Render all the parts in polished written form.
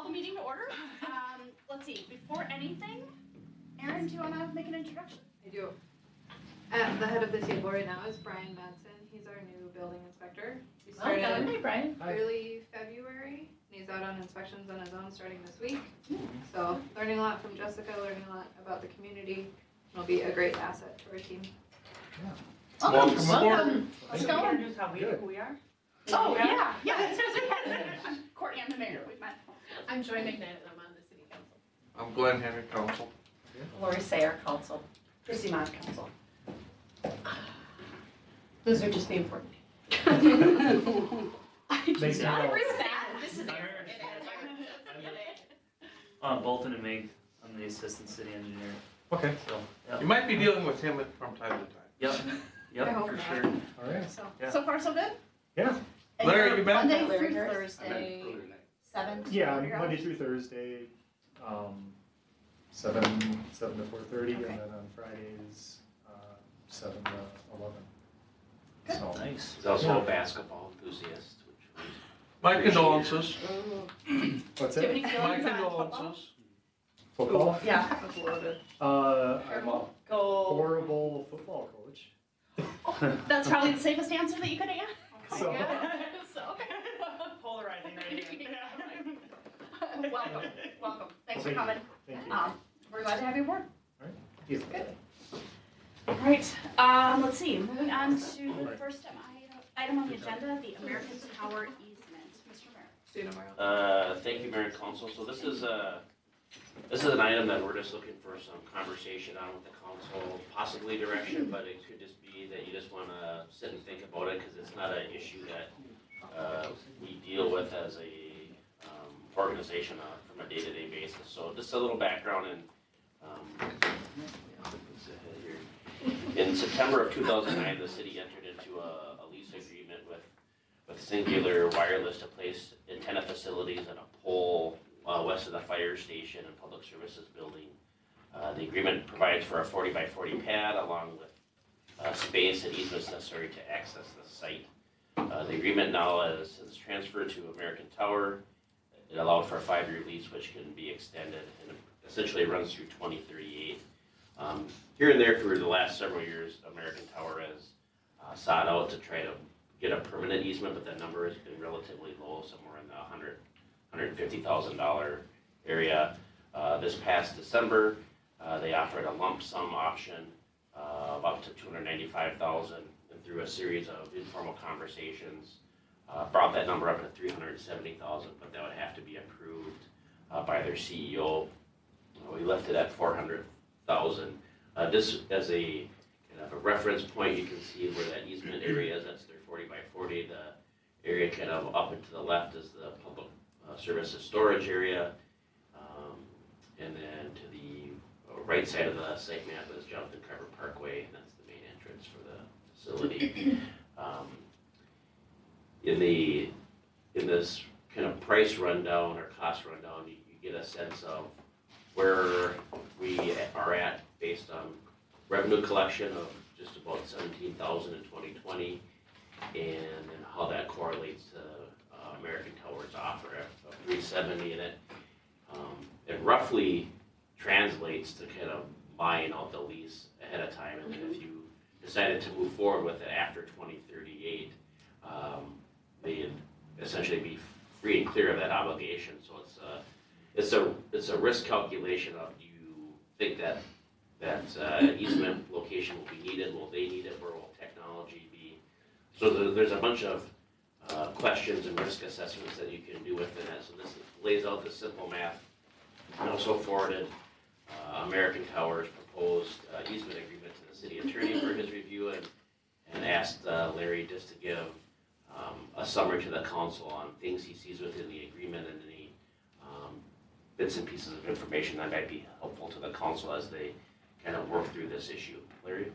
call the meeting to order. Let's see, before anything, Erin, do you want to make an introduction? I do. The head of the table right now is Brian Madsen. He's our new building inspector. He started Hey, Brian. early February, and he's out on inspections on his own starting this week. So learning a lot from Jessica, learning a lot about the community. It'll be a great asset to our team. Yeah. Welcome. Let's go. Introduce who we are. Oh, yeah. I'm Courtney, I'm the mayor. We've met. I'm Joy McKnight and I'm on the city council. I'm Glenn Henry, council. Lori Sayer, council. Chrissy Mott, council. Those are just the important. This is Bolton and Meg. I'm the assistant city engineer. Okay. So, yeah. You might be dealing with him from time to time. Yep. I Yep, hope for not. sure. All right. So far so good? Yeah. And Larry, you're you been? Monday Larry through here. Thursday, 7 to Yeah, 4 Monday through Thursday, 7 to 4:30, and then on Fridays, 7 to 11. Good. So, Nice. He's also a basketball enthusiast, which My condolences. what's Do you have it? any My feelings on football? condolences. Football? Yeah, that's loaded. I'm a Go. horrible football coach. That's probably the safest answer that you could have. So- Polarizing right here. Welcome. Thanks for coming. Thank you. We're glad to have you aboard. Yes. Good. All right, let's see, moving on to the first item on the agenda, the American Tower easement. Mr. Mayor. See you tomorrow. thank you, Mayor and Council. So this is an item that we're just looking for some conversation on with the council, possibly direction, but it could just be that you just want to sit and think about it because it's not an issue that we deal with as a organization from a day-to-day basis. So just a little background and in September of 2009, the city entered into a lease agreement with Singular Wireless to place antenna facilities at a pole west of the fire station and public services building. The agreement provides for a 40 by 40 pad along with space and easements necessary to access the site. The agreement now is transferred to American Tower. It allowed for a 5-year lease which can be extended and essentially runs through 2038. Here and there for the last several years, American Tower has sought out to try to get a permanent easement, but that number has been relatively low, somewhere in the $150,000 area. This past December, they offered a lump sum option of up to $295,000, and through a series of informal conversations, brought that number up to $370,000, but that would have to be approved by their CEO. We left it at $400,000. Just as a kind of a reference point, you can see where that easement area is. That's their 40 by 40. The area kind of up and to the left is the public services storage area, and then to the right side of the site map is Jonathan Carver Parkway, and that's the main entrance for the facility. In this kind of price rundown or cost rundown, you get a sense of where we are at based on revenue collection of just about $17,000 in 2020, and how that correlates to American Tower's offer of $370, and it roughly translates to kind of buying out the lease ahead of time, and then if you decided to move forward with it after 2038, they'd essentially be free and clear of that obligation. So it's a risk calculation of, do you think that easement location will be needed? Will they need it? Where will technology be? So there's a bunch of questions and risk assessments that you can do within it. So this lays out the simple math. I also forwarded American Tower's proposed easement agreement to the city attorney for his review, and asked Larry just to give a summary to the council on things he sees within the agreement and any bits and pieces of information that might be helpful to the council as they kind of work through this issue. Larry?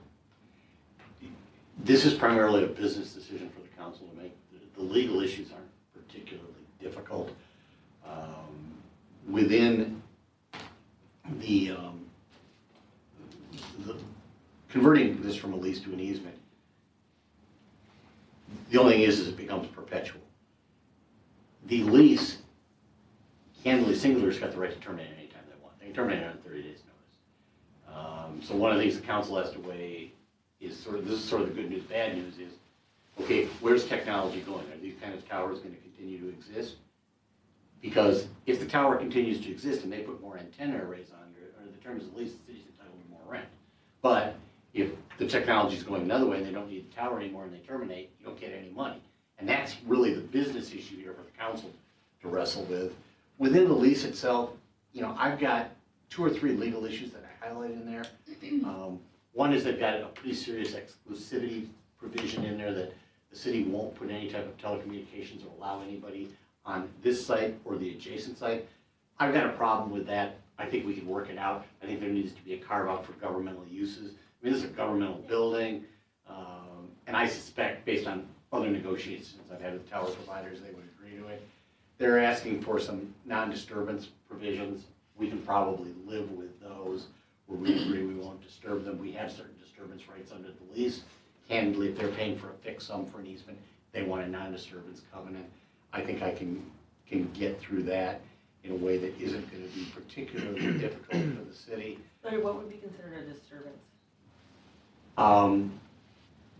This is primarily a business decision for the council to make. The legal issues aren't particularly difficult. Within the converting this from a lease to an easement, the only thing is it becomes perpetual. The lease candidly, Singular's got the right to terminate anytime they want. They can terminate on 30 days notice. So one of the things the council has to weigh is this is sort of the good news, bad news is, okay, where's technology going? Are these kind of towers going to continue to exist? Because if the tower continues to exist and they put more antenna arrays on, or the terms of the lease, the city's entitled to more rent. But if the technology is going another way and they don't need the tower anymore and they terminate, you don't get any money. And that's really the business issue here for the council to wrestle with. Within the lease itself, I've got 2 or 3 legal issues that I highlight in there. One is they've got a pretty serious exclusivity provision in there that the city won't put any type of telecommunications or allow anybody on this site or the adjacent site. I've got a problem with that. I think we can work it out. I think there needs to be a carve out for governmental uses. I mean, this is a governmental building, and I suspect based on other negotiations I've had with tower providers, they would agree to it. They're asking for some non-disturbance provisions. We can probably live with those where we agree we won't disturb them. We have certain disturbance rights under the lease. Candidly, if they're paying for a fixed sum for an easement, they want a non-disturbance covenant. I think I can get through that in a way that isn't going to be particularly difficult for the city. Larry, what would be considered a disturbance?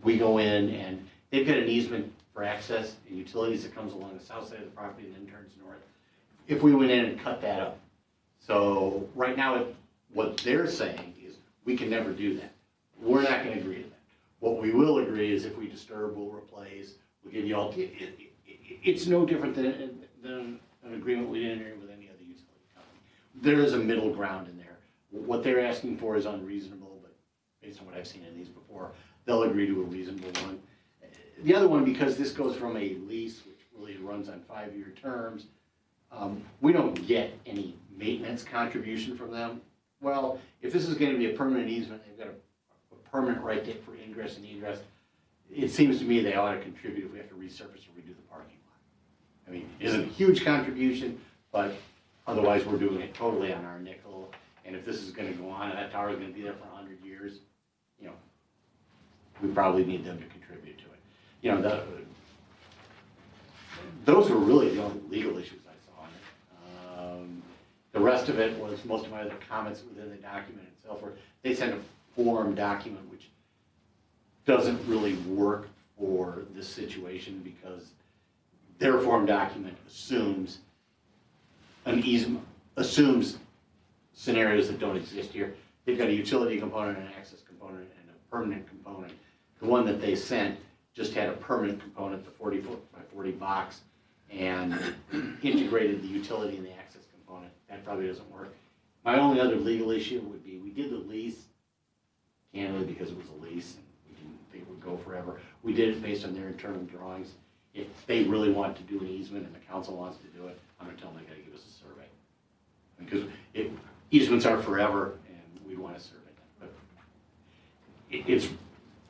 We go in and they've got an easement for access and utilities that comes along the south side of the property and then turns north. If we went in and cut that up. So right now, what they're saying is we can never do that. We're not going to agree to that. What we will agree is if we disturb, we'll replace, we'll give you all, it's no different than an agreement we didn't enter with any other utility company. There is a middle ground in there. What they're asking for is unreasonable, but based on what I've seen in these before, they'll agree to a reasonable one. The other one, because this goes from a lease, which really runs on 5-year terms, we don't get any maintenance contribution from them. Well, if this is going to be a permanent easement, they've got a permanent right for ingress and egress. It seems to me they ought to contribute if we have to resurface or redo the parking lot. I mean, it isn't a huge contribution, but otherwise we're doing it totally on our nickel. And if this is going to go on and that tower is going to be there for 100 years, we probably need them to contribute to it. Those were really the only legal issues I saw on it. The rest of it was most of my other comments within the document itself, where they sent a form document which doesn't really work for this situation because their form document assumes an easement, assumes scenarios that don't exist here. They've got a utility component, an access component, and a permanent component. The one that they sent just had a permanent component, the 40-foot by 40 box, and integrated the utility and the access component. That probably doesn't work. My only other legal issue would be we did the lease, candidly, because it was a lease and we didn't think it would go forever. We did it based on their internal drawings. If they really want to do an easement and the council wants to do it, I'm going to tell them they got to give us a survey. Because easements are forever and we'd want to survey them. But it's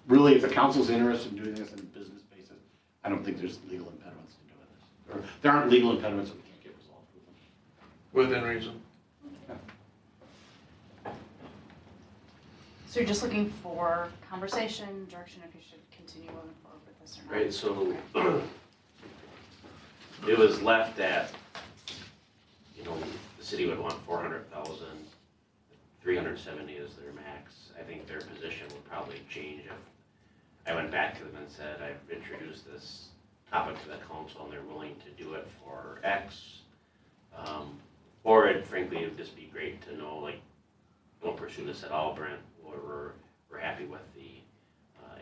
really, if the council's interested in doing this on a business basis, I don't think there's legal impediments to doing this. Or there aren't legal impediments that we can't get resolved with them. Within reason. So you're just looking for conversation, direction, if you should continue moving forward with this or not? Right, so it was left at, the city would want 400,000, 370 is their max. I think their position would probably change if I went back to them and said, I've introduced this topic to the council and they're willing to do it for X. Or it frankly would just be great to know, like, don't pursue this at all, Brent. We're happy with the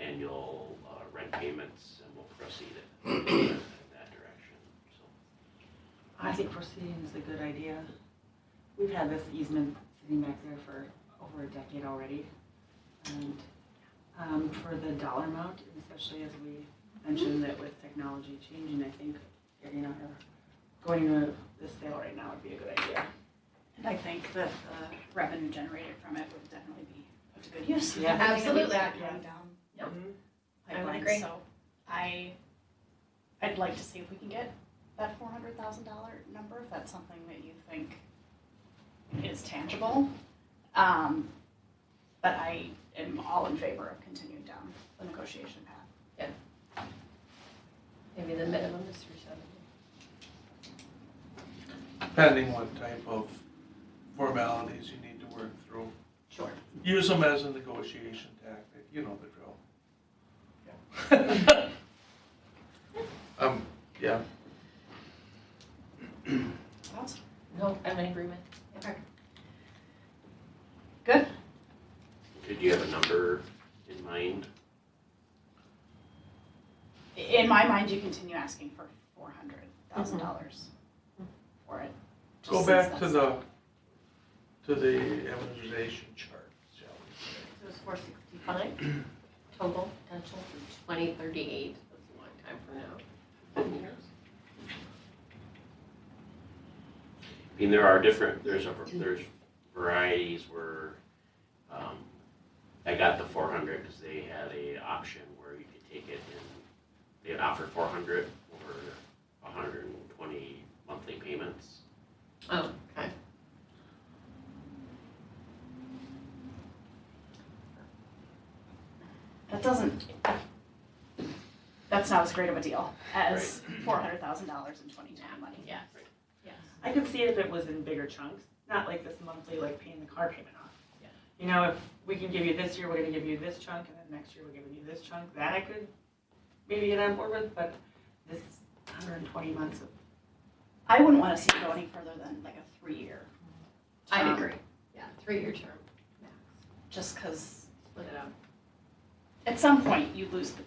annual rent payments and we'll proceed in that direction. So I think proceeding is a good idea. We've had this easement sitting back there for over a decade already. And for the dollar amount, especially as we mentioned that with technology changing, I think going to this sale right now would be a good idea. And I think that the revenue generated from it would definitely be put to good use. Yeah. Absolutely. Yeah. Going down. Yep. I would Pipeline. agree. So I'd like to see if we can get that $400,000 number, if that's something that you think is tangible. But I am all in favor of continuing down the negotiation path. Maybe the minimum is 370. depending what type of formalities you need to work through. Sure. Use them as a negotiation tactic, you know the drill. Yeah, Thoughts? No, I'm in agreement. Okay. Good? Did you have a number in mind? In my mind, you continue asking for $400,000 for it. go Just back since to that's- the amortization chart, shall we say. So it's 465 total potential through 2038. That's a long time from now. 10 years. I mean, there are different, there's varieties where, I got the 400 because they had a option where you could take it and they had offered 400 over 120 monthly payments. Oh, okay. That doesn't, that's not as great of a deal as $400,000 in 2020 money. Yes. Yes. I could see it if it was in bigger chunks, not like this monthly, like paying the car payment off. Yeah. You know, if we can give you this year, we're gonna give you this chunk, and then next year we're giving you this chunk, that I could maybe get on board with, but this 120 months of, I wouldn't want to see it go any further than like a 3-year. I term, agree. Yeah, 3-year term max. Just because Split it up. at some point you lose the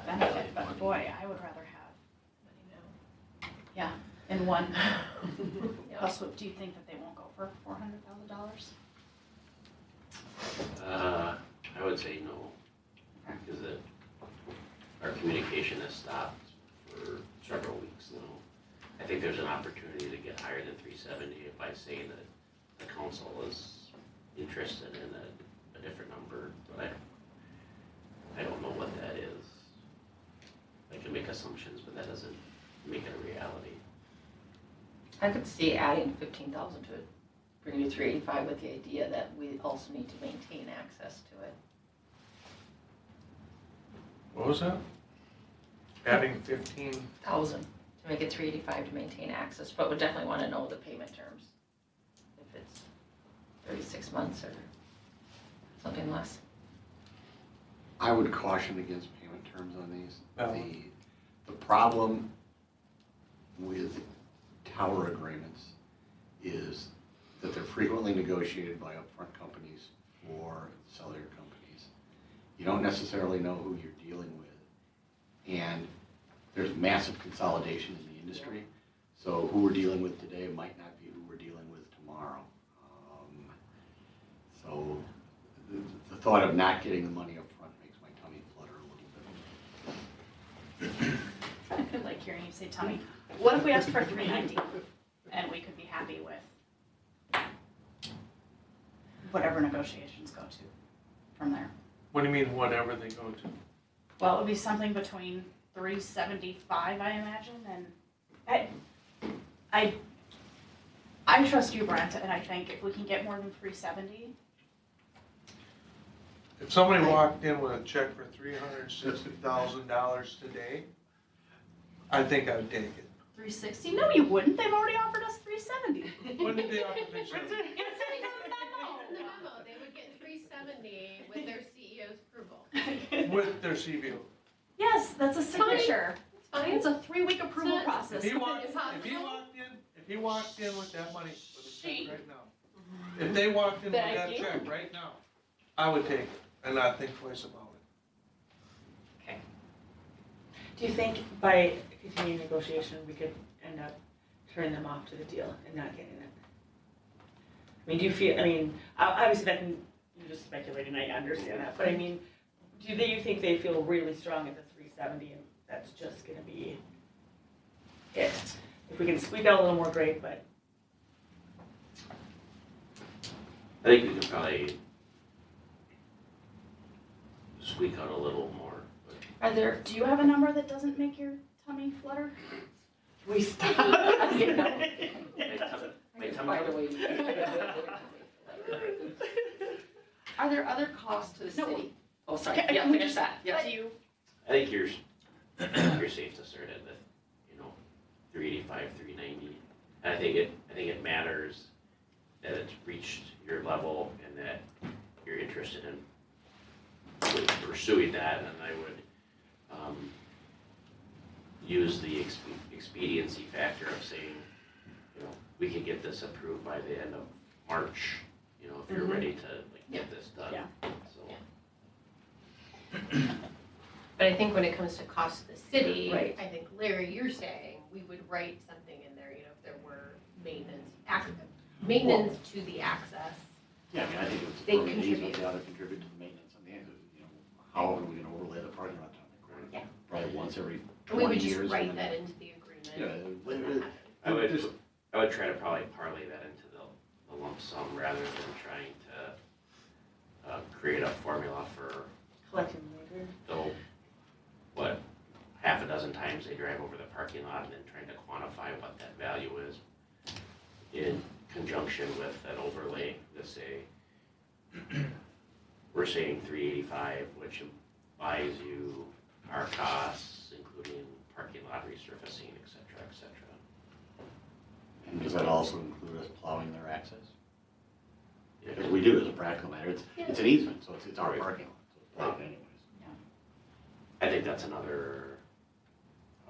benefit, but boy, I would rather have in one. Yep. Plus, what, do you think that they won't go for $400,000? I would say no, because our communication has stopped for several weeks now. I think there's an opportunity to get higher than 370 if I say that the council is interested in a different number, but I don't know what that is. I can make assumptions, but that doesn't make it a reality. I could see adding 15,000 to it, bring you 385 with the idea that we also need to maintain access to it. What was that? Adding 15, 1,000 to make it 385 to maintain access, but would definitely want to know the payment terms. If it's 36 months or something less. I would caution against payment terms on these. Valid. The problem with tower agreements is that they're frequently negotiated by upfront companies for cellular companies. You don't necessarily know who you're dealing with. And there's massive consolidation in the industry. So who we're dealing with today might not be who we're dealing with tomorrow. So the thought of not getting the money up front makes my tummy flutter a little bit. I could like hearing you say, Tommy, what if we asked for 390 and we could be happy with whatever negotiations go to from there? what do you mean, whatever they go to? Well, it would be something between 375, I imagine, and I trust you, Brent, and I think if we can get more than 370, If somebody walked in with a check for $360,000 today, I think I would take it. 360? No, you wouldn't. They've already offered us 370. When did they offer 370? In the memo, they would get 370 with their CEO's approval. With their CBO. Yes, that's a signature. It's fine. It's a 3-week approval It's not- process. If he walked in with that money, with a check right now, if they walked in with Thank that you. check right now, I would take it and not think twice about it. do you think by continuing negotiation, we could end up turning them off to the deal and not getting it? I mean, do you feel, I mean, obviously that can, you're just speculating, I understand that, but I mean, do you think they feel really strong at the 370 and that's just gonna be it? If we can squeak out a little more, great, but I think we could probably squeak out a little more, but Do you have a number that doesn't make your tummy flutter? we stop. my tummy, Are there other costs to the No. city? Oh, sorry. Can- Yeah, can we finish just- that. Yeah. Do you? I think you're safe to start at the, 385, 390. I think it matters that it's reached your level and that you're interested in pursuing that, and I would use the expediency factor of saying, you know, we could get this approved by the end of March, you know, if you're ready to like get this done. Yeah. So. But I think when it comes to cost to the city, Right. I think Larry, you're saying we would write something in there, you know, if there were maintenance to the access. Yeah, I mean, I think it's They a permanent easement, contribute. they ought to contribute to the maintenance on the end, you know, how are we gonna overlay the parking lot down there? Yeah. Probably once every And we 20 would just years. write and that then- into the agreement. Yeah, when that happens. I would try to probably parlay that into the lump sum rather than trying to create a formula for Collecting later. the, what, half a dozen times they drive over the parking lot and then trying to quantify what that value is in conjunction with an overlay to say, we're saying 385, which buys you our costs, including parking lot resurfacing, et cetera, et cetera. And does that also include us plowing their access? Yeah. Because we do as a practical matter, it's an easement, so it's our Right. parking lot, so it's plowed anyways. I think that's another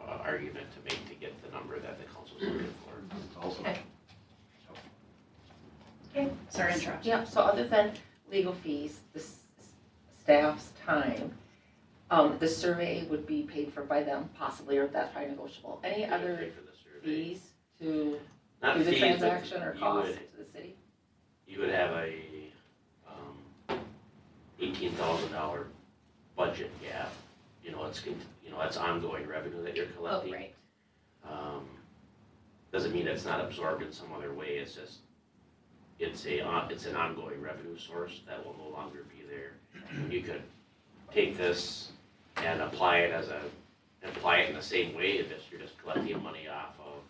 argument to make to get the number that the council's looking for. It's also, Okay. Okay, sorry to interrupt. Yeah, so other than legal fees, the staff's time, the survey would be paid for by them possibly, or that's probably negotiable. Any other Pay for the survey. fees to Not do the fees, but transaction or you cost would- to the city? You would have a $18,000 budget gap. You know, that's ongoing revenue that you're Oh, collecting. right. Doesn't mean it's not absorbed in some other way, it's just, it's an ongoing revenue source that will no longer be there. You could take this and apply it in the same way, if you're just collecting money off of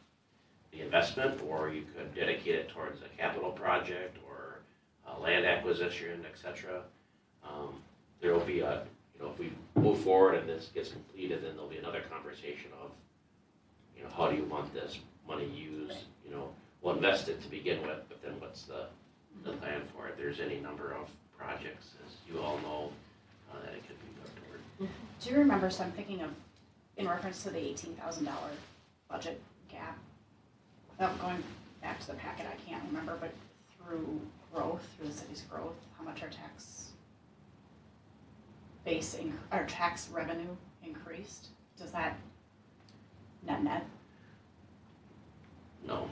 the investment, or you could dedicate it towards a capital project or a land acquisition, et cetera. There will be if we move forward and this gets completed, then there'll be another conversation of, you know, how do you want this money used? You know, we'll invest it to begin with, but then what's the plan for it? There's any number of projects, as you all know, that it could be put toward. Do you remember, so I'm thinking of, in reference to the $18,000 budget gap, without going back to the packet, I can't remember, but through the city's growth, how much our tax our tax revenue increased? Does that net? No.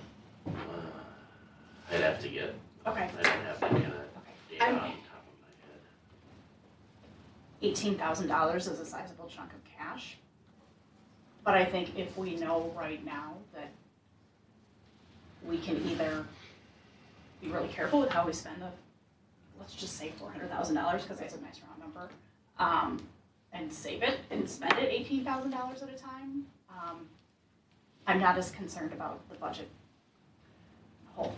I'd have to get, Okay, I don't have that kind of okay. data on top of my head. $18,000 is a sizable chunk of cash. But I think if we know right now that we can either be really careful with how we spend let's just say $400,000, because that's a nice round number, and save it and spend it $18,000 at a time. I'm not as concerned about the budget whole.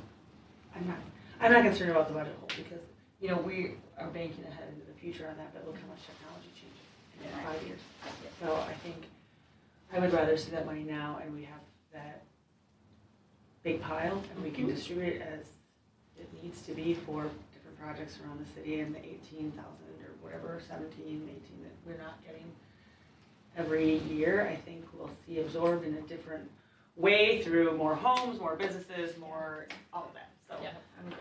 I'm not concerned about the budget hole because, you know, we are banking ahead into the future on that, but look how much technology changes in 5 years. So I think I would rather see that money now and we have that big pile and we can distribute it as it needs to be for different projects around the city, and the 18,000 or whatever, 17, 18 that we're not getting every year, I think we'll see absorbed in a different way through more homes, more businesses, more, all of that, so Yeah. I'm good.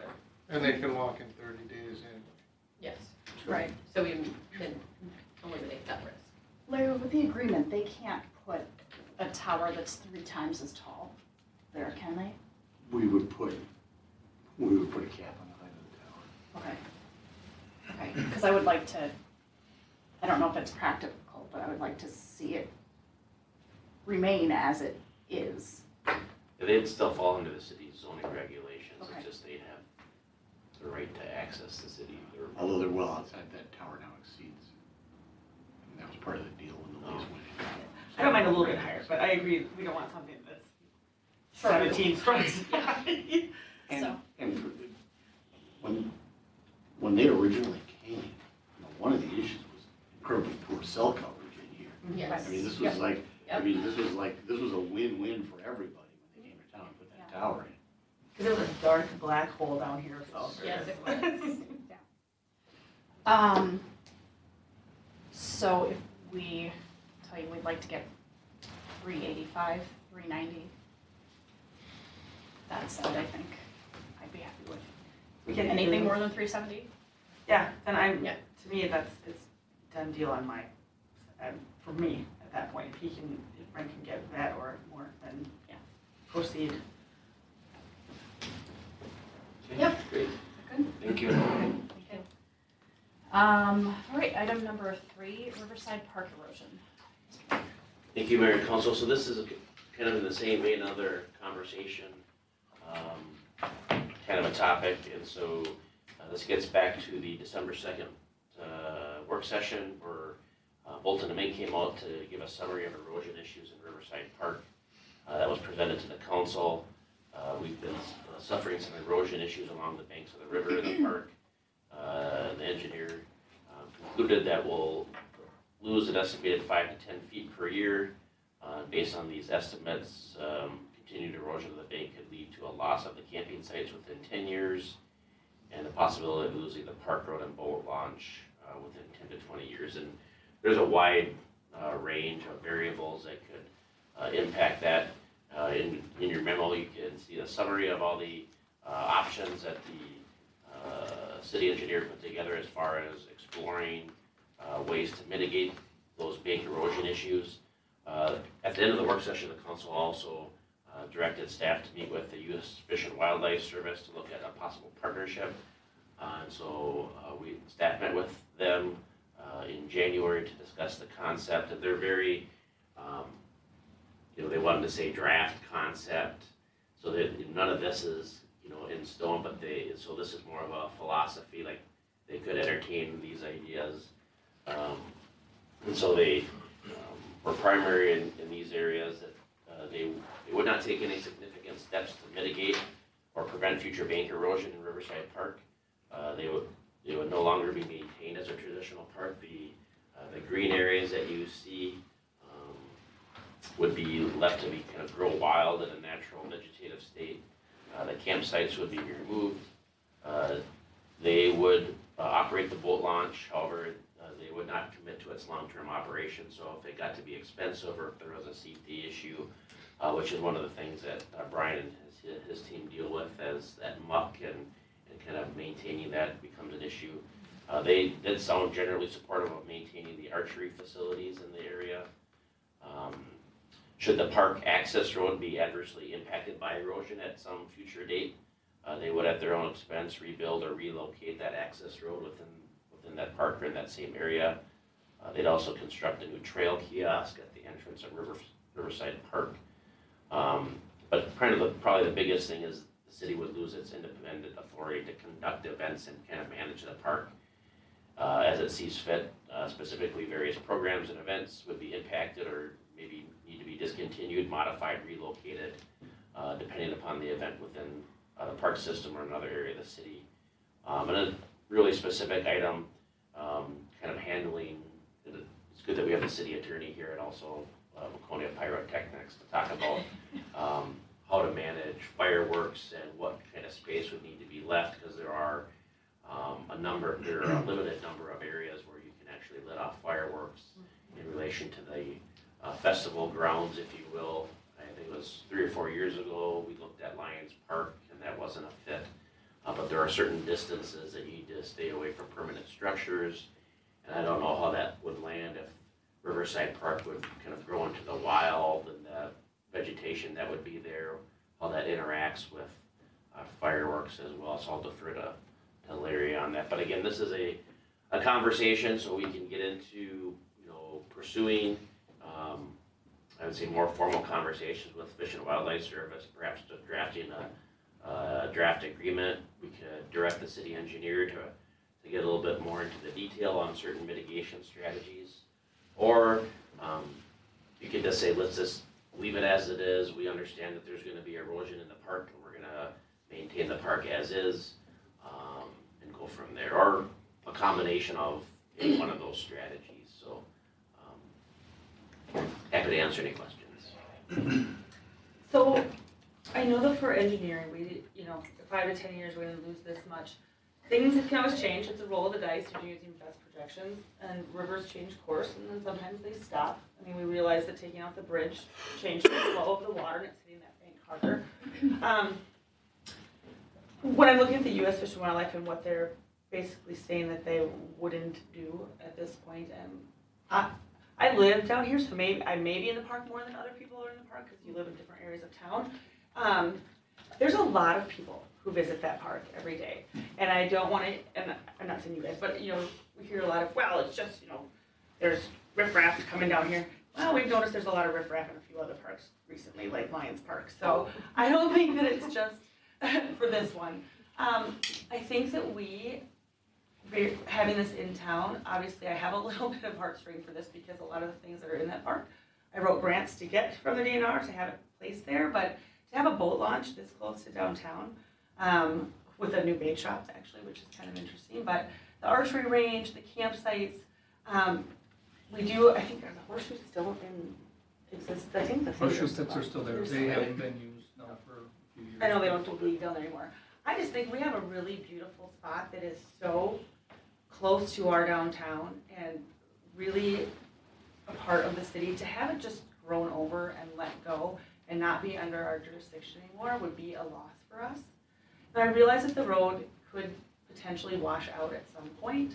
And they can walk in 30 days in. Yes. Right. So we can eliminate that risk. Larry, with the agreement, they can't put a tower that's 3 times as tall there, can they? We would put a cap on the height of the tower. Okay. Okay, because I would like to, I don't know if it's practical, but I would like to see it remain as it is. They'd still fall under the city's zoning regulations, Okay. it's just they'd have the right to access the city. Although they're well outside that tower now exceeds. I mean, that was part of the deal when the lease went in. I don't mind a little bit higher, but I agree, we don't want something that's Sure. 17 stories. So- And when they originally came, you know, one of the issues was incredibly poor cell coverage in here. Yes. I mean, this was Yep. like, Yep. this was a win-win for everybody when they came to town and put that tower in. Cause it was a dark black hole down here, so. Yes, it was. So if we tell you we'd like to get 385, 390, that's what I think I'd be happy with. We can Anything more than 370? Yeah, then I'm, Yeah. to me, it's done deal on my, for me, at that point, if Brent can get that or more, then, yeah, proceed. Yep. Great, Good. thank you. All right, item number 3, Riverside Park erosion. Thank you, Mayor and Council. So this is kind of in the same vein, another conversation, kind of a topic. And so this gets back to the December 2nd work session where Bolton and Mink came out to give a summary of erosion issues in Riverside Park. That was presented to the council. We've been suffering some erosion issues along the banks of the river in the park. The engineer concluded that we'll lose an estimated 5 to 10 feet per year. Based on these estimates, continued erosion of the bank could lead to a loss of the camping sites within 10 years and the possibility of losing the park road and boat launch within 10 to 20 years. And there's a wide range of variables that could impact that. In your memo, you can see a summary of all the options that the city engineer put together as far as exploring ways to mitigate those bank erosion issues. At the end of the work session, the council also directed staff to meet with the U.S. Fish and Wildlife Service to look at a possible partnership. And so staff met with them in January to discuss the concept, and they're very, they wanted to say draft concept, so that none of this is, in stone, but so this is more of a philosophy, like they could entertain these ideas. And so they were primary in these areas that they would not take any significant steps to mitigate or prevent future bank erosion in Riverside Park. They would no longer be maintained as a traditional park. The green areas that you see would be left to be kind of grow wild in a natural vegetative state. The campsites would be removed. They would operate the boat launch, however, they would not commit to its long-term operation. So if it got to be expensive or if there was a safety issue, which is one of the things that Brian and his team deal with as that muck and kind of maintaining that becomes an issue. They did sound generally supportive of maintaining the archery facilities in the area. Should the park access road be adversely impacted by erosion at some future date, they would at their own expense rebuild or relocate that access road within that park or in that same area. They'd also construct a new trail kiosk at the entrance of Riverside Park. But probably the biggest thing is the city would lose its independent authority to conduct events and kind of manage the park as it sees fit. Specifically, various programs and events would be impacted or maybe need to be discontinued, modified, relocated, depending upon the event within the park system or another area of the city. And a really specific item, kind of handling, it's good that we have the city attorney here and also Waconia Pyrotechnics to talk about how to manage fireworks and what kind of space would need to be left, because there are a limited number of areas where you can actually let off fireworks in relation to the festival grounds, if you will. I think it was 3 or 4 years ago, we looked at Lions Park and that wasn't a fit. But there are certain distances that you need to stay away from permanent structures. And I don't know how that would land if Riverside Park would kind of grow into the wild and the vegetation that would be there, how that interacts with fireworks as well. So I'll defer to Larry on that. But again, this is a conversation so we can get into pursuing I would say more formal conversations with Fish and Wildlife Service, perhaps to drafting a draft agreement. We could direct the city engineer to get a little bit more into the detail on certain mitigation strategies. Or you could just say, let's just leave it as it is. We understand that there's going to be erosion in the park and we're going to maintain the park as is and go from there. Or a combination of any one of those strategies. So happy to answer any questions. So I know that for engineering, we, 5 to 10 years, we're gonna lose this much. Things can always change, it's a roll of the dice, you're using best projections, and rivers change course, and then sometimes they stop. I mean, we realize that taking out the bridge changed the flow of the water, and it's hitting that bank harder. When I'm looking at the U.S. Fish and Wildlife and what they're basically saying that they wouldn't do at this point, and I live down here, so I may be in the park more than other people are in the park, because you live in different areas of town. There's a lot of people who visit that park every day. And I don't want to, and I'm not saying you guys, but we hear a lot of, well, it's just, there's riffraff coming down here. Well, we've noticed there's a lot of riffraff in a few other parks recently, like Lions Park. So I don't think that it's just for this one. I think that having this in town, obviously I have a little bit of heartstring for this because a lot of the things that are in that park, I wrote grants to get from the DNR to have it placed there, but to have a boat launch this close to downtown, with a new bait shop actually, which is kind of interesting, but the archery range, the campsites, we do, I think, are the horseshoes still in existence? I think the Horseshoe pits are still there, they haven't been used now for a few years. I know they don't do league down there anymore. I just think we have a really beautiful spot that is so close to our downtown and really a part of the city. To have it just grown over and let go and not be under our jurisdiction anymore would be a loss for us. And I realize that the road could potentially wash out at some point,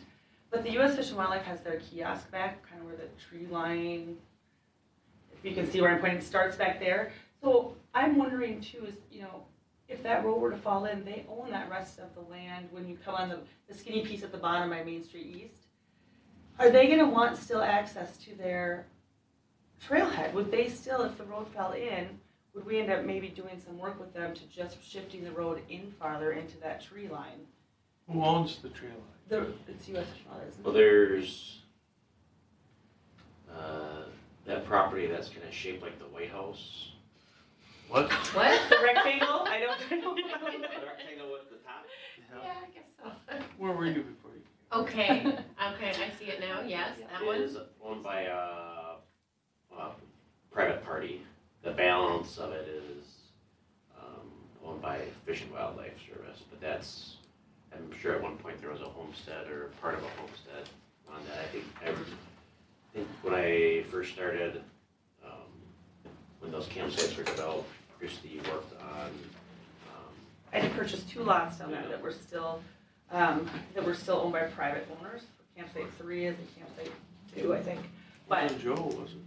but the U.S. Fish and Wildlife has their kiosk back, kind of where the tree line, if you can see where I'm pointing, starts back there. So I'm wondering too is, if that road were to fall in, they own that rest of the land when you come on the skinny piece at the bottom by Main Street East. Are they gonna want still access to their trailhead? Would they still, if the road fell in, would we end up maybe doing some work with them to just shifting the road in farther into that tree line? Who owns the tree line? It's U.S. Fish and Wildlife, isn't it? Well, there's that property that's kind of shaped like the White House. What? What? The rectangle? I don't know. The rectangle with the top. Yeah, I guess so. Where were you before you? Okay, I see it now, yes, that one. It is owned by a private party. The balance of it is owned by Fish and Wildlife Service, but I'm sure at one point there was a homestead or part of a homestead on that. I think when I first started, when those campsites were developed, Christie worked on. I did purchase 2 lots down there that were still owned by private owners. Campsite 3 is and campsite 2, I think. But Joe, was it?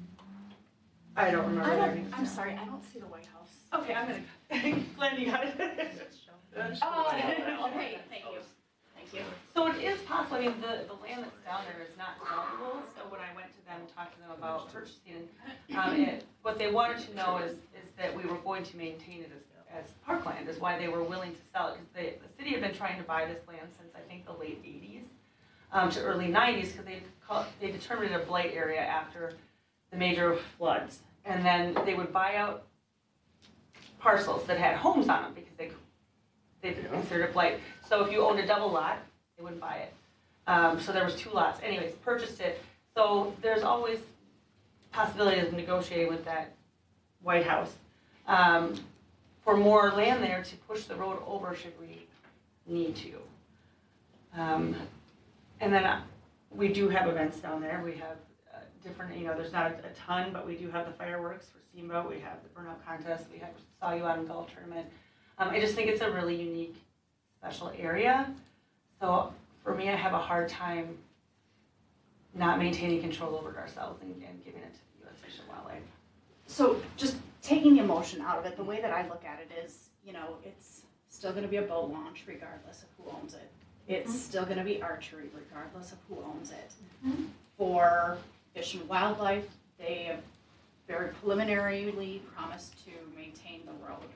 I don't remember their names. I'm sorry, I don't see the White House. Okay, I'm gonna, Glenn, you got it. Oh, okay, thank you. Thank you. So it is possible, I mean, the land that's down there is not developable, so when I went to them and talked to them about purchasing, what they wanted to know is that we were going to maintain it as parkland, is why they were willing to sell it, because the city had been trying to buy this land since I think the late 80s to early 90s, because they determined it a blight area after the major floods, and then they would buy out parcels that had homes on them because they considered it blight. So if you owned a double lot, they wouldn't buy it. So there was 2 lots. Anyways, purchased it. So there's always possibility of negotiating with that White House for more land there to push the road over should we need to. And then we do have events down there. We have different, there's not a ton, but we do have the fireworks for Steamboat. We have the burnout contest. We have Saw You Out in Golf Tournament. I just think it's a really unique, special area. So for me, I have a hard time not maintaining control over it ourselves and giving it to the U.S. Fish and Wildlife. So just taking the emotion out of it, the way that I look at it is, it's still gonna be a boat launch regardless of who owns it. It's still gonna be archery regardless of who owns it. For Fish and Wildlife, they have very preliminarily promised to maintain the road,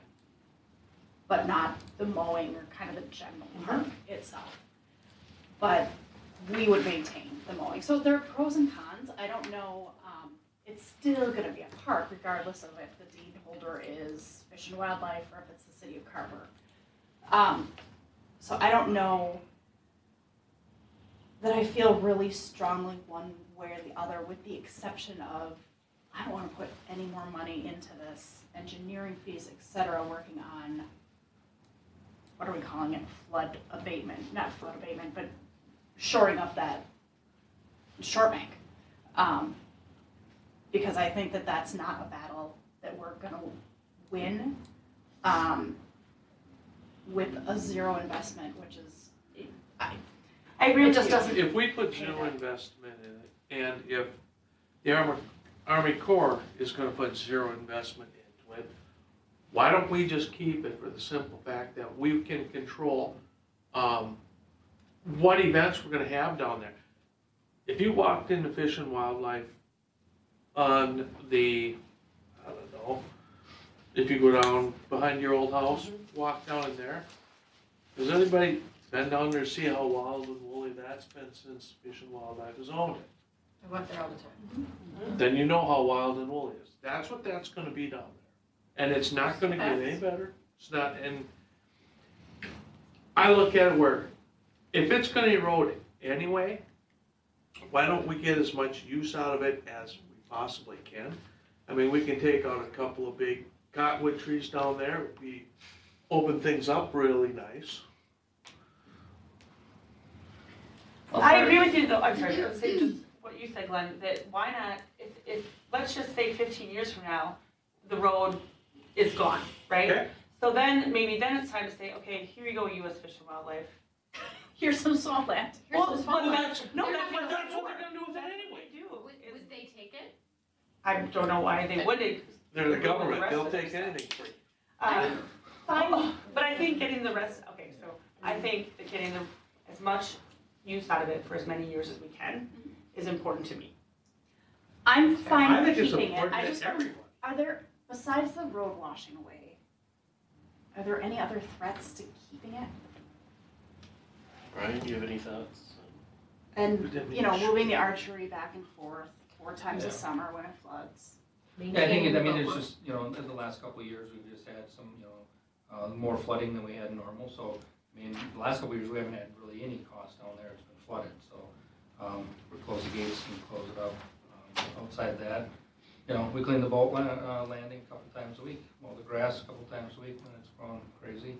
but not the mowing or kind of the general park itself. But we would maintain the mowing. So there are pros and cons. I don't know, it's still gonna be a park regardless of if the deed holder is Fish and Wildlife or if it's the city of Carver. So I don't know that I feel really strongly one way or the other, with the exception of I don't wanna put any more money into this, engineering fees, et cetera, working on, what are we calling it, flood abatement, not flood abatement, but shoring up that short bank. Because I think that that's not a battle that we're gonna win, with a zero investment, which is, I agree it with just you. doesn't. If we put zero investment in it, and if the Army Corps is gonna put zero investment into it, why don't we just keep it for the simple fact that we can control, what events we're gonna have down there? If you walked into Fish and Wildlife on the, I don't know, if you go down behind your old house, walk down in there, has anybody been down there to see how wild and woolly that's been since Fish and Wildlife has owned it? I went there all the time. Then you know how wild and woolly it is. That's what that's gonna be down there. And it's not gonna get any better. It's not, and I look at it where, if it's gonna erode anyway, why don't we get as much use out of it as we possibly can? I mean, we can take out a couple of big cottonwood trees down there, we open things up really nice. I agree with you though, I'm sorry, let's say just what you said, Glenn, that why not, if, let's just say 15 years from now, the road is gone, right? Okay. So then, maybe then it's time to say, okay, here you go, US Fish and Wildlife. Here's some swampland. Here's some Well, swampland. that's, no, that's what That's what they're gonna do with it anyway. they do. Would they take it? I don't know why they wouldn't. They're the They're doing government, rest they'll of their take stuff. anything free. Fine, but I think getting the rest, okay, so I think that getting as much use out of it for as many years as we can is important to me. I'm I fine think with it's keeping it, I important just, to everyone. are there, besides the road washing away, are there any other threats to keeping it? Brian, do you have any thoughts? And, you know, moving the archery back and forth 4 times a Yeah. summer when it floods. Yeah, I think, I mean, there's just, you know, in the last couple of years, we've just had some, you know, more flooding than we had normal, so, I mean, the last couple of years, we haven't had really any cost down there, it's been flooded, so, we close the gates and close it up. Outside that, you know, we clean the boat landing a couple times a week, mow the grass a couple times a week when it's growing crazy.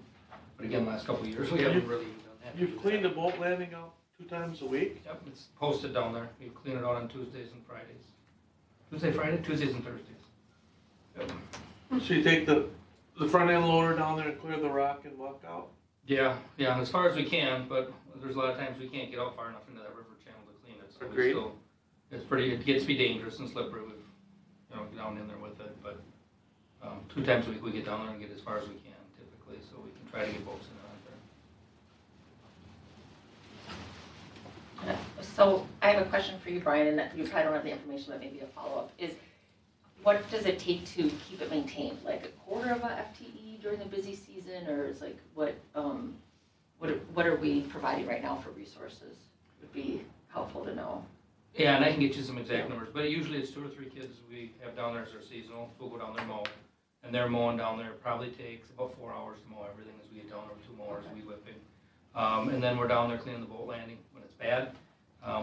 But again, last couple of years, we haven't really done that. You've cleaned the boat landing out 2 times a week? Yep, it's posted down there, we clean it out on Tuesdays and Fridays. Tuesdays and Thursdays. Yep. So you take the front end loader down there and clear the rock and walk out? Yeah, as far as we can, but there's a lot of times we can't get out far enough into that river channel to clean it, so we Agreed. still, it gets to be dangerous and slippery with, you know, down in there with it, but, 2 times a week we get down there and get as far as we can typically, so we can try to get boats in and out there. So I have a question for you, Brian, and that you probably don't have the information, but maybe a follow-up, is what does it take to keep it maintained? Like a quarter of a FTE during the busy season, or is like what are we providing right now for resources? Would be helpful to know. Yeah, and I can get you some exact numbers, but usually it's 2 or 3 kids we have down there as our seasonal, we'll go down there mow. And their mowing down there probably takes about 4 hours to mow everything as we get down there with 2 mowers, weed whipping. And then we're down there cleaning the boat landing when it's bad.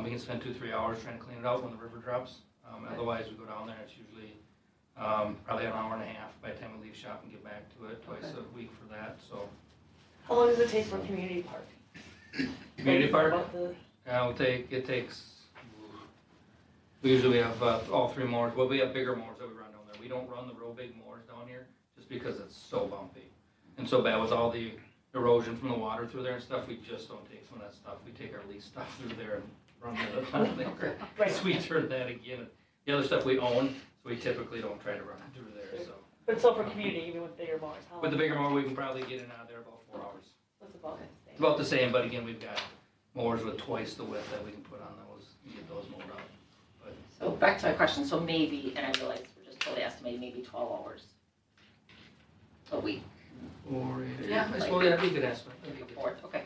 We can spend 2-3 hours trying to clean it out when the river drops. Otherwise, we go down there, it's usually probably an hour and a half by the time we leave shop and get back to it, twice a week for that, so. How long does it take for a community park? Community park, About the- it takes, we usually have all 3 mowers, well, we have bigger mowers that we run down there. We don't run the real big mowers down here, just because it's so bumpy and so bad with all the erosion from the water through there and stuff, we just don't take some of that stuff. We take our lease stuff through there and run it down there. Right. So we turn that again. The other stuff we own, so we typically don't try to run it through there, so. But so for community, even with bigger mowers, how long? With the bigger mower, we can probably get in and out of there about 4 hours. What's about the same? About the same, but again, we've got mowers with twice the width that we can put on those and get those mowed out. But So back to my question, so maybe, and I realize we're just totally estimating, maybe 12 hours a week. yeah, I suppose that'd be a good estimate. That'd be good. Fourth, okay.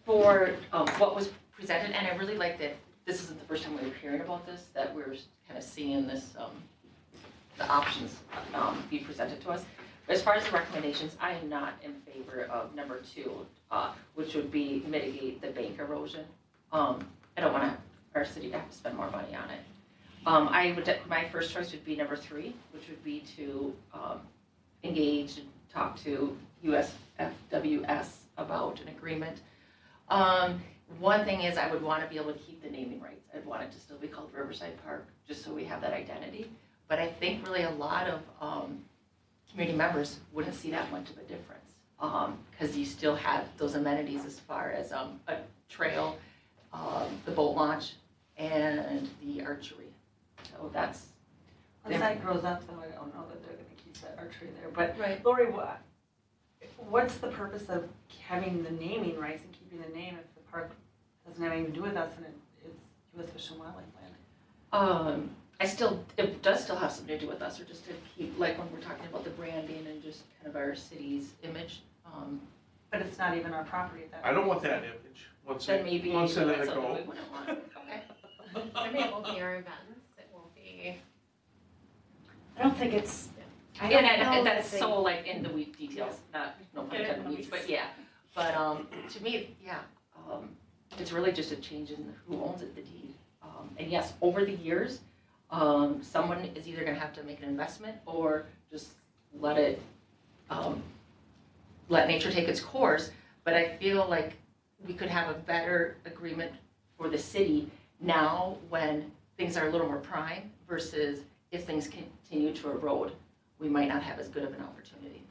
For what was presented, and I really like that this isn't the first time we were hearing about this, that we're kind of seeing this, the options be presented to us. But as far as the recommendations, I am not in favor of number 2, which would be mitigate the bank erosion. I don't want our city to have to spend more money on it. My first choice would be number 3, which would be to engage and talk to USFWS about an agreement. One thing is I would want to be able to keep the naming rights. I'd want it to still be called Riverside Park, just so we have that identity. But I think really a lot of community members wouldn't see that much of a difference, because you still have those amenities as far as a trail, the boat launch, and the archery. So that's. Once that grows up, though, I don't know that they're gonna keep that archery there, but Right. Lori, what's the purpose of having the naming rights and keeping the name if the park doesn't have anything to do with us and it's U.S. Fish and Wildlife land? It does still have something to do with us, or just to keep, like when we're talking about the branding and just kind of our city's image. But it's not even our property at that. I don't want that image. Once Then they, maybe once they let that's it something go. we wouldn't want. Okay. I mean, it won't be our events, it won't be. I don't think it's, I And, don't know and that that's they- so like in the weed details, not, no pun intended weeds, but yeah. But, to me, yeah, it's really just a change in who owns it, the deed. And yes, over the years, someone is either gonna have to make an investment or just let it, let nature take its course. But I feel like we could have a better agreement for the city now when things are a little more prime versus if things continue to erode, we might not have as good of an opportunity.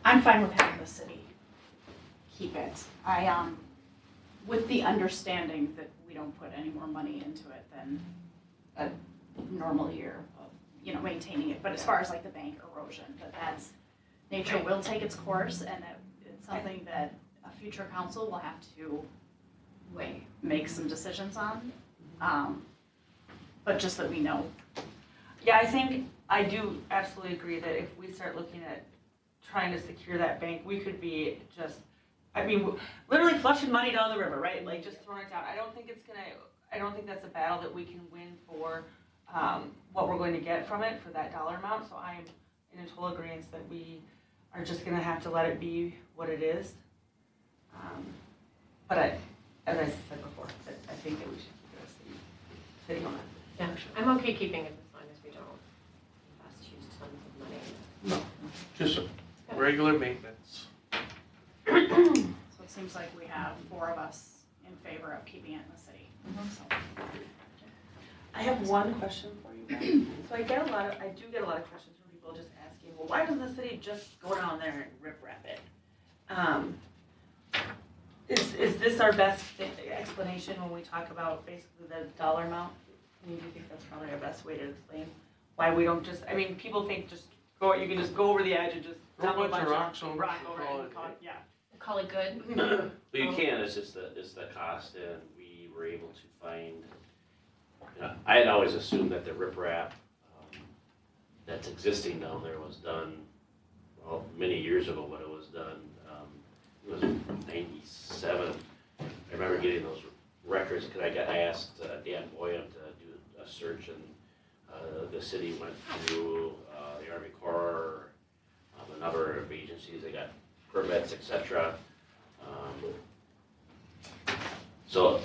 I'm fine with having the city keep it. With the understanding that we don't put any more money into it than a normal year of, maintaining it. But as far as like the bank erosion, that's, nature will take its course, and it's something that a future council will have to make some decisions on. But just that we know. Yeah, I do absolutely agree that if we start looking at trying to secure that bank, we could be just, literally flushing money down the river, right? Like just throwing it down. I don't think that's a battle that we can win for what we're going to get from it for that dollar amount. So I'm in total agreement that we are just gonna have to let it be what it is. But as I said before, I think that we should keep it a city on it. Yeah, I'm okay keeping it as long as we don't invest huge tons of money. Just regular maintenance. So it seems like we have 4 of us in favor of keeping it in the city. So, I have one question for you guys. So I do get a lot of questions from people just asking, well, why doesn't the city just go down there and rip wrap it? Is this our best explanation when we talk about basically the dollar amount? Do you think that's probably our best way to explain why we don't just, people think you can just go over the edge and just Throw a dump a bunch bunch of rocks of over rock it, over call it it and call it, yeah. Call it good. But you can, it's just the cost, and we were able to find, I had always assumed that the riprap that's existing down there was done, well, many years ago, but it was done, it was 97. I remember getting those records, because I asked Dan Boyan to do a search, and the city went through the Army Corps, a number of agencies, they got permits, etc. So,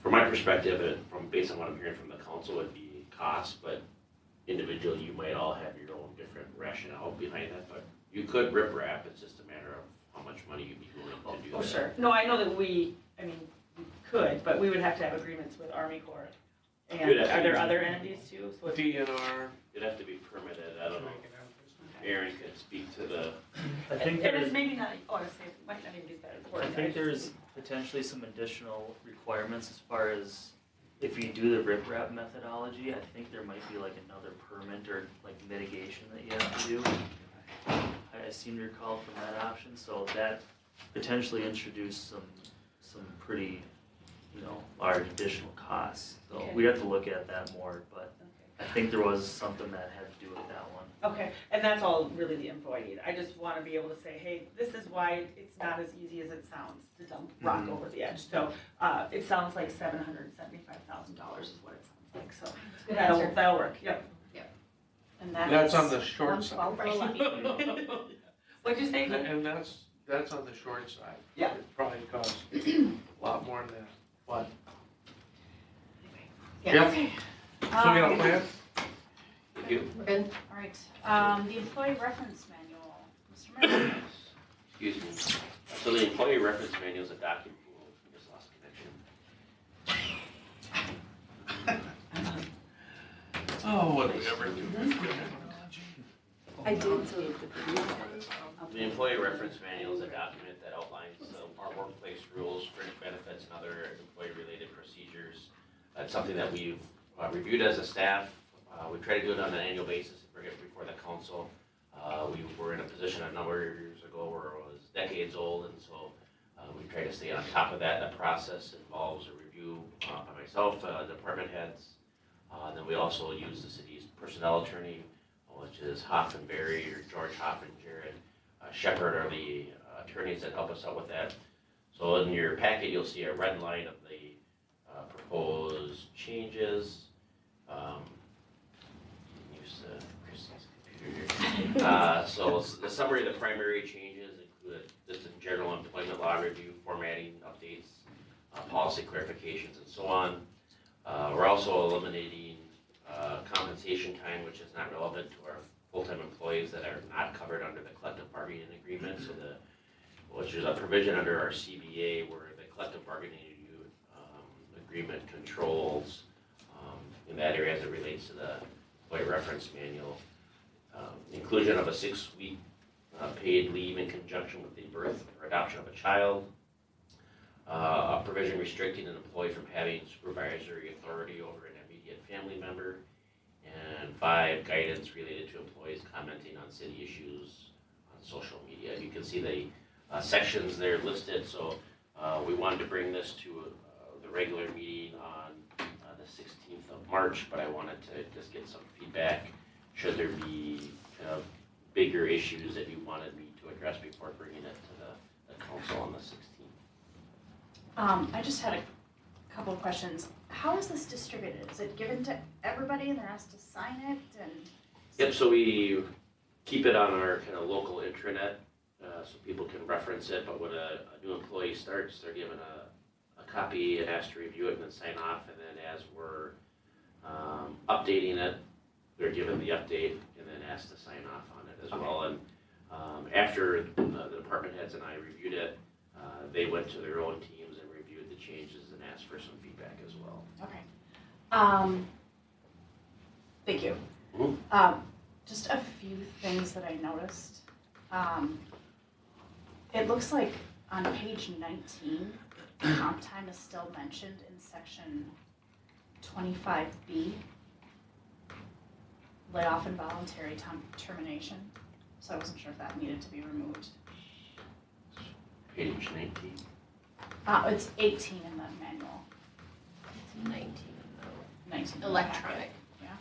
from my perspective, and based on what I'm hearing from the council, would be cost, but individually, you might all have your own different rationale behind that, but you could riprap, it's just a matter of how much money you'd be willing to do that. Oh, sure. No, I know that we could, but we would have to have agreements with Army Corps. And You'd have to- are there other entities too? So if- DNR. It'd have to be permitted, I don't know. Aaron could speak to the, I think And there's, it's maybe not, I say it might not even be that I important. think there's potentially some additional requirements as far as if you do the riprap methodology, I think there might be like another permit or like mitigation that you have to do. I seem to recall from that option, so that potentially introduced some pretty, large additional costs. So Okay. we have to look at that more, but I think there was something that had to do with that one. Okay, and that's all really the info I need. I just want to be able to say, hey, this is why it's not as easy as it sounds to dump rock over the edge. So it sounds like $775,000 is what it sounds like. So Good that'll answer. work. Yep. And that That's is on the short side. 112 for 11. What'd you say? And that's that's on the short side. Yeah. It probably costs a lot more than that, but. Yeah. Okay. So we got a plan? Thank you. We're good. All right, the employee reference manual, Mr. Mayor. Excuse me. So the employee reference manual is a document, oh, I just lost connection. Oh, what do we ever do? I did, so. The employee reference manual is a document that outlines our workplace rules, fringe benefits, and other employee-related procedures. That's something that we've reviewed as a staff. We try to do it on an annual basis and bring it before the council. We were in a position a number of years ago where it was decades old, and so we try to stay on top of that. The process involves a review by myself, department heads. Then we also use the city's personnel attorney, which is Hoff and Barry, or George Hoff and Jared Shepherd are the attorneys that help us out with that. So in your packet, you'll see a red line of the proposed changes. Use Christie's computer here. So the summary of the primary changes include just in general employment law review, formatting, updates, policy clarifications, and so on. We're also eliminating compensation time, which is not relevant to our full-time employees that are not covered under the collective bargaining agreement. So which is a provision under our CBA where the collective bargaining agreement controls in that area as it relates to the employee reference manual. Inclusion of a 6-week paid leave in conjunction with the birth or adoption of a child. A provision restricting an employee from having supervisory authority over an immediate family member. And 5, guidance related to employees commenting on city issues on social media. You can see the sections there listed, so we wanted to bring this to the regular meeting on the 16th of March, but I wanted to just get some feedback. Should there be bigger issues that you wanted me to address before bringing it to the council on the 16th? I just had a couple of questions. How is this distributed? Is it given to everybody and they're asked to sign it and? Yep, so we keep it on our kind of local intranet so people can reference it, but when a new employee starts, they're given a copy and asked to review it and then sign off, and then as we're updating it, they're given the update and then asked to sign off on it as well. And after the department heads and I reviewed it, they went to their own teams and reviewed the changes and asked for some feedback as well. Okay. Thank you. Mhm. Just a few things that I noticed. It looks like on page 19, comp time is still mentioned in section 25B. Layoff and voluntary termination. So I wasn't sure if that needed to be removed. Page 19. It's 18 in the manual. 19 in 19 in the the electronic. packet. Yeah.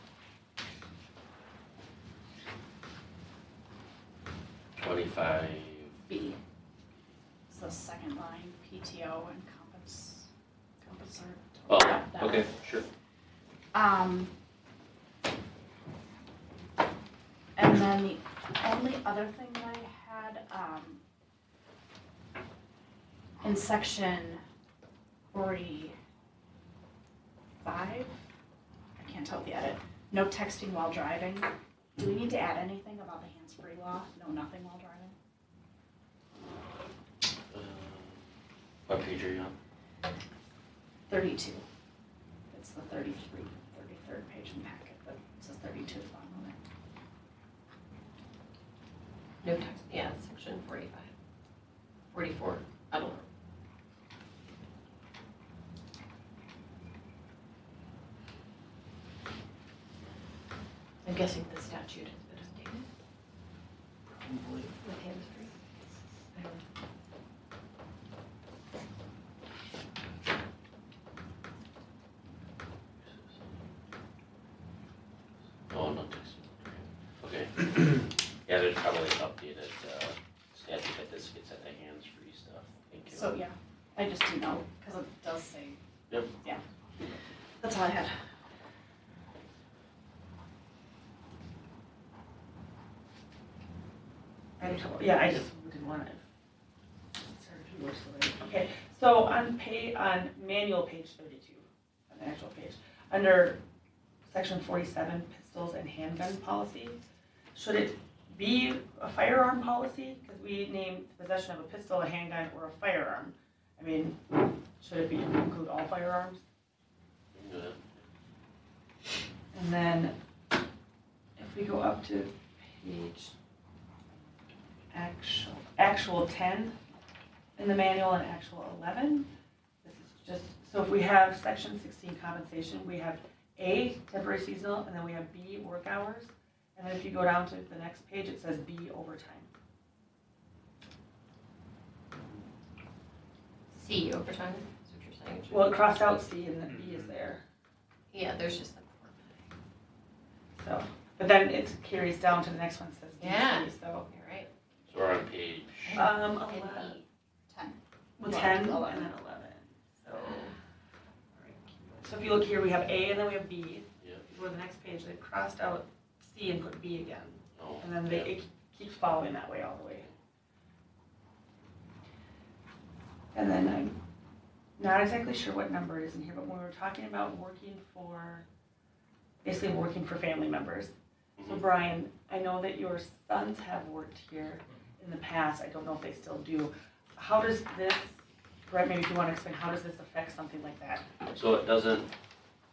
25. B. It's the second line, PTO and compensatory. Oh, Yeah, that okay, one. sure. And then the only other thing that I had, in section 45, I can't tell the edit, no texting while driving. Do we need to add anything about the hands-free law? No, nothing while driving? What page are you on? 32. It's the 33rd page in the packet, but it says 32 is bottom of it. No text, yeah, section 45. 44, I don't know. I'm guessing the statute has been updated Probably. with hands-free. I don't know. Oh, no texting. Okay. Yeah, there's probably an updated statute that this gets at the hands-free stuff. Thank you. So, yeah, I just didn't know, because it does say. Yep. Yeah. That's all I had. Yeah, I just didn't want to We're still ready. Okay, so on manual page 32, on the actual page, under section 47, pistols and handgun policy, should it be a firearm policy? Because we named possession of a pistol, a handgun, or a firearm. I mean, should it include all firearms? Yeah. And then if we go up to page actual 10 in the manual and actual 11, this is just, so if we have section 16 compensation, we have A, temporary seasonal, and then we have B, work hours. And then if you go down to the next page, it says B, overtime. C overtime, is what you're saying? Well, it crossed out C and then B is there. Yeah, there's just like. So, but then it carries down to the next one, it says DC, Yeah. so. You're right. So we're on page, 11, And E, 10. well, Well, 10 and then 11. 11. So, so if you look here, we have A and then we have B. Yeah. If you go to the next page, they crossed out C and put B again. oh, And then it keeps following that way all the way. And then I'm not exactly sure what number it is in here, but when we were talking about basically working for family members. So Mhm. Brian, I know that your sons have worked here in the past, I don't know if they still do. How does this, Brett, maybe if you want to explain, how does this affect something like that? So it doesn't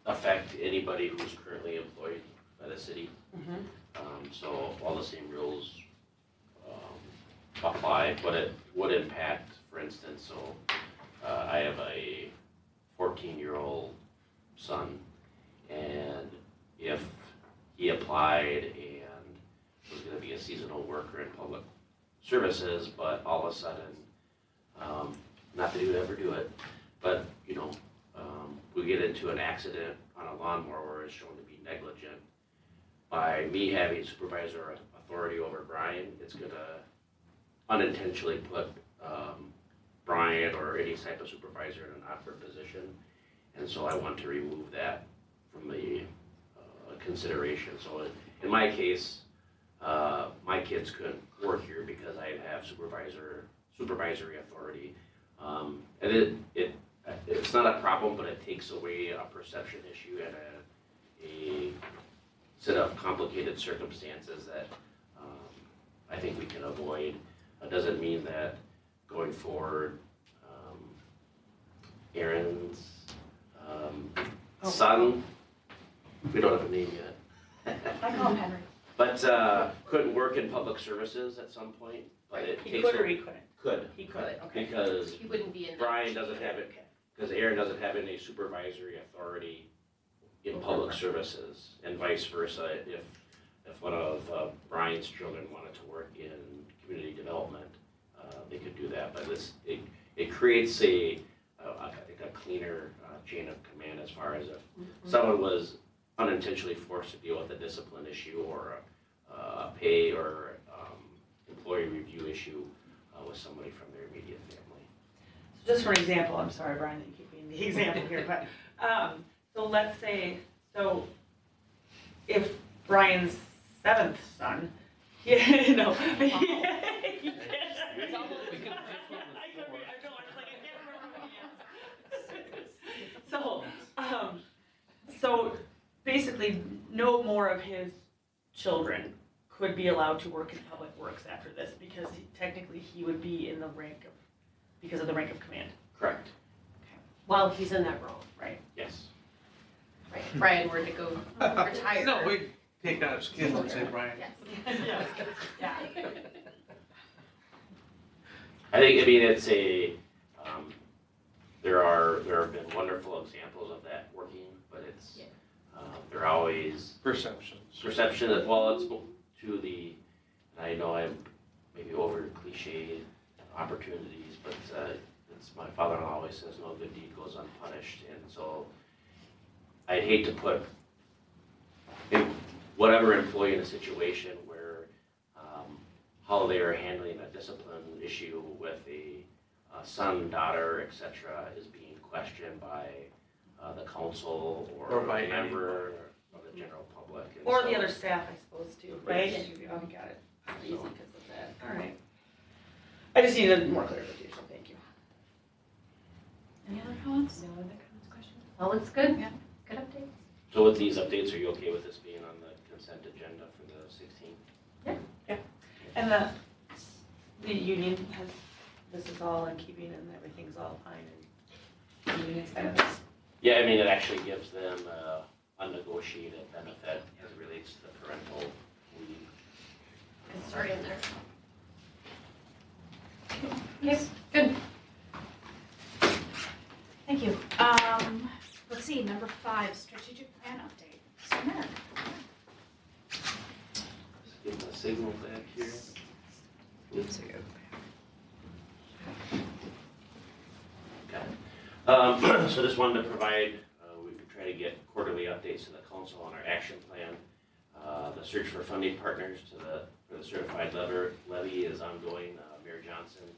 affect anybody who's currently employed by the city. So all the same rules apply, but it would impact, for instance, so I have a 14-year-old son, and if he applied and was gonna be a seasonal worker in public services, but all of a sudden, not that he would ever do it, but, you know, we get into an accident on a lawnmower where it's shown to be negligent, by me having supervisor authority over Brian, it's gonna unintentionally put Brian or any type of supervisor in an awkward position. And so I want to remove that from the consideration. So in my case, my kids couldn't work here because I have supervisory authority. And it's not a problem, but it takes away a perception issue and a set of complicated circumstances that I think we can avoid. It doesn't mean that going forward, Aaron's son, we don't have a name yet. I call him Henry. But couldn't work in public services at some point, but it He takes. could or he couldn't? Could, He could, okay. because He wouldn't be in that. Brian doesn't have it, because Aaron doesn't have any supervisory authority in public services, and vice versa. If one of Brian's children wanted to work in community development, they could do that. But it creates I think a cleaner chain of command as far as if someone was unintentionally forced to deal with a discipline issue or a pay or employee review issue with somebody from their immediate family. So just for an example, I'm sorry, Brian, that you keep being the example here, but, so let's say, if Brian's 7th son, you know, so basically, no more of his children could be allowed to work in public works after this, because technically he would be in the because of the rank of command. Correct. While he's in that role, Right. Yes. right? If Brian were to go retire. No, we take out his kids and say, Brian. Yes. Yeah. I mean, it's there have been wonderful examples of that working, but it's, they're always Perceptions. perception that, well, it's to the, and I know I'm maybe over cliched opportunities, but it's my father-in-law always says no good deed goes unpunished, and so I'd hate to put whatever employee in a situation where how they are handling a discipline issue with a son, daughter, etc., is being questioned by the council or by a member anyone. of the general public. And Or so- the other staff, I suppose, too, right? Yes. Oh, got it. Easy because of that. All right. I just needed more clarification, thank you. Any other comments? No other comments, questions? All looks good? Yeah. Good update? So with these updates, are you okay with this being on the consent agenda for the 16th? And the union has, this is all in keeping and everything's all fine and the union's kind of this. Yeah, I mean, it actually gives them unnegotiated benefit as it relates to the parental leave. It's already in there. Yes, good. Thank you. Let's see, number 5, strategic plan update. So Merrick. Just give them a signal back here. Oops. Got it. So just wanted to provide, we could try to get quarterly updates to the council on our action plan. The search for funding partners for the certified levy is ongoing. Mayor Johnson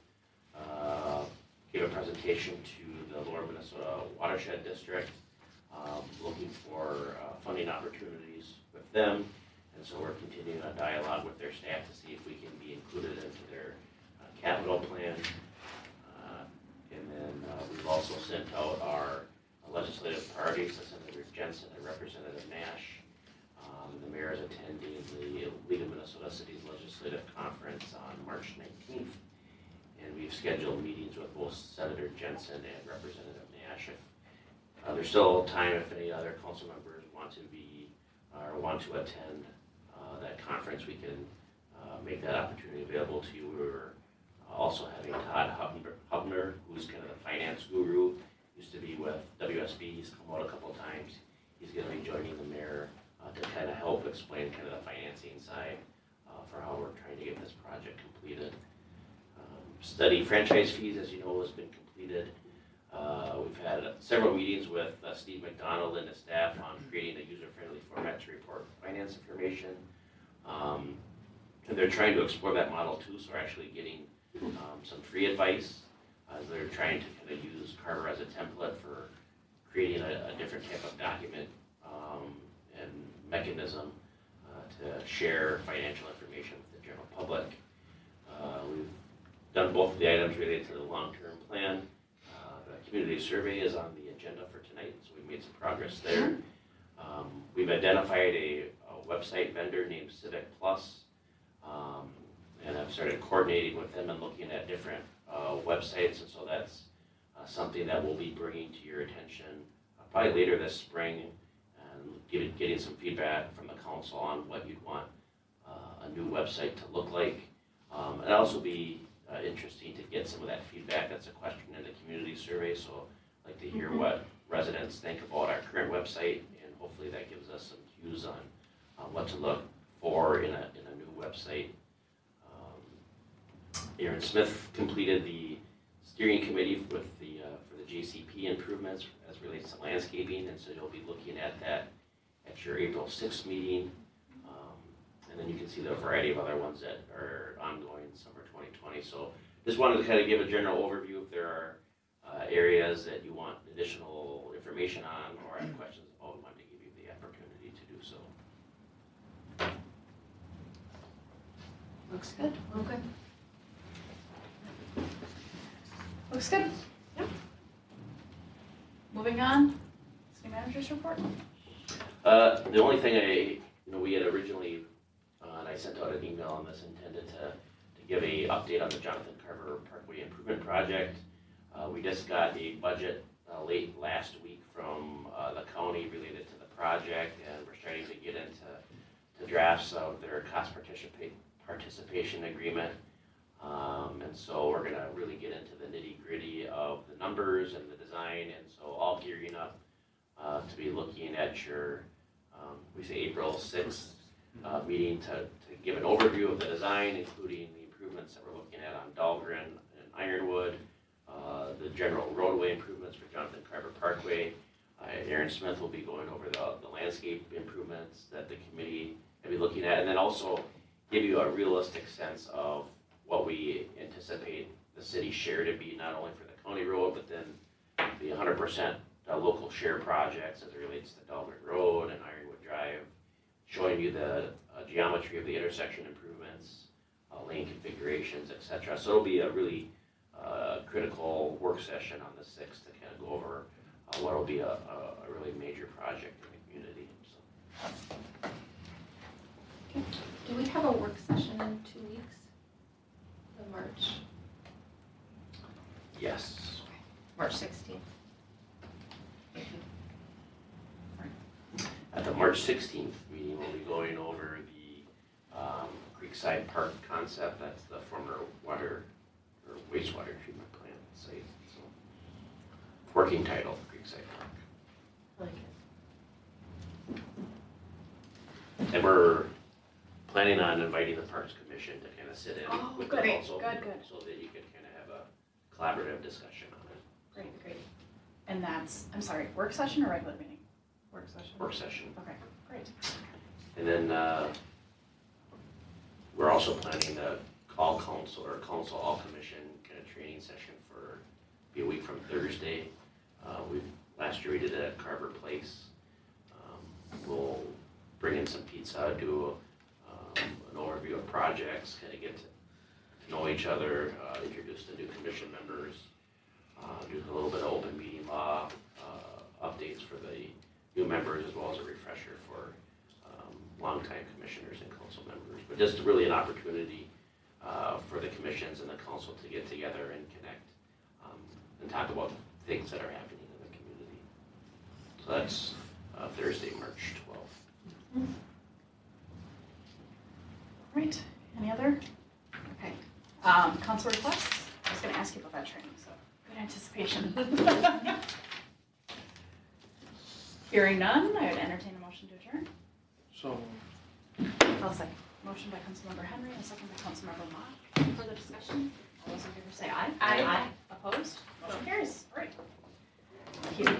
gave a presentation to the Lower Minnesota Watershed District, looking for funding opportunities with them. And so we're continuing a dialogue with their staff to see if we can be included into their capital plan. And then we've also sent out our legislative priorities to Senator Jensen and Representative Nash. The mayor is attending the League of Minnesota Cities Legislative Conference on March 19th. And we've scheduled meetings with both Senator Jensen and Representative Nash. If there's still time, if any other council members want to be or want to attend that conference, we can make that opportunity available to you. We're also having Todd Hubner, who's kind of the finance guru, used to be with WSB. He's come out a couple times. He's going to be joining the mayor to kind of help explain kind of the financing side for how we're trying to get this project completed. Study franchise fees, as you know, has been completed. We've had several meetings with Steve McDonald and his staff on creating a user-friendly format to report finance information. And they're trying to explore that model too, so we're actually getting some free advice as they're trying to kind of use Carver as a template for creating a different type of document and mechanism to share financial information with the general public. We've done both of the items related to the long-term plan. The community survey is on the agenda for tonight, so we've made some progress there. We've identified a website vendor named Civic Plus, and I've started coordinating with them and looking at different websites, and so that's something that we'll be bringing to your attention probably later this spring, and getting some feedback from the council on what you'd want a new website to look like. It'd also be interesting to get some of that feedback. That's a question in the community survey, so I'd like to hear what residents think about our current website, and hopefully that gives us some cues on what to look for in a new website. Aaron Smith completed the steering committee with for the JCP improvements as relates to landscaping, and so you'll be looking at that at your April 6th meeting. And then you can see the variety of other ones that are ongoing in summer 2020. So just wanted to kind of give a general overview if there are areas that you want additional information on or have questions about. I wanted to give you the opportunity to do so. Looks good, well, good. Looks good. Yep. Moving on, city manager's report. The only thing we had originally, and I sent out an email on this intended to give a update on the Jonathan Carver Parkway Improvement Project. We just got a budget late last week from the county related to the project, and we're starting to get into drafts of their cost participation agreement. And so we're gonna really get into the nitty-gritty of the numbers and the design, and so all gearing up to be looking at your, we say April 6th meeting to give an overview of the design, including the improvements that we're looking at on Dahlgren and Ironwood, the general roadway improvements for Jonathan Carver Parkway. Aaron Smith will be going over the landscape improvements that the committee will be looking at, and then also give you a realistic sense of what we anticipate the city share to be, not only for the county road, but then the 100% local share projects as it relates to Dahlgren Road and Ironwood Drive, showing you the geometry of the intersection improvements, lane configurations, etc. So it'll be a really critical work session on the 6th to kind of go over what'll be a really major project in the community, so. Do we have a work session in 2 weeks? In March? Yes. March 16th. At the March 16th meeting, we'll be going over the Creekside Park concept. That's the former water or wastewater treatment plant site. So, working title, Creekside Park. I like it. And we're planning on inviting the Parks Commission to kind of sit in Oh, with the good, council. good. So that you can kind of have a collaborative discussion on it. Great. And that's, I'm sorry, work session or regular meeting? Work session. Work session. Okay, great. And then we're also planning to call council or council all commission kind of training session for be a week from Thursday. Last year we did it at Carver Place. We'll bring in some pizza, do an overview of projects, kind of get to know each other, introduce the new commission members, do a little bit of open meeting law updates for the new members, as well as a refresher for longtime commissioners and council members. But just really an opportunity for the commissions and the council to get together and connect and talk about things that are happening in the community. So that's Thursday, March 12th. Right, any other? Okay, council requests? I was gonna ask you about that training, so good anticipation. Hearing none, I would entertain a motion to adjourn. So, I'll second. Motion by Councilmember Henry, and second by Councilmember Mock. Further discussion? All those in favor say aye. Aye. Opposed? Motion carries. All right. Thank you.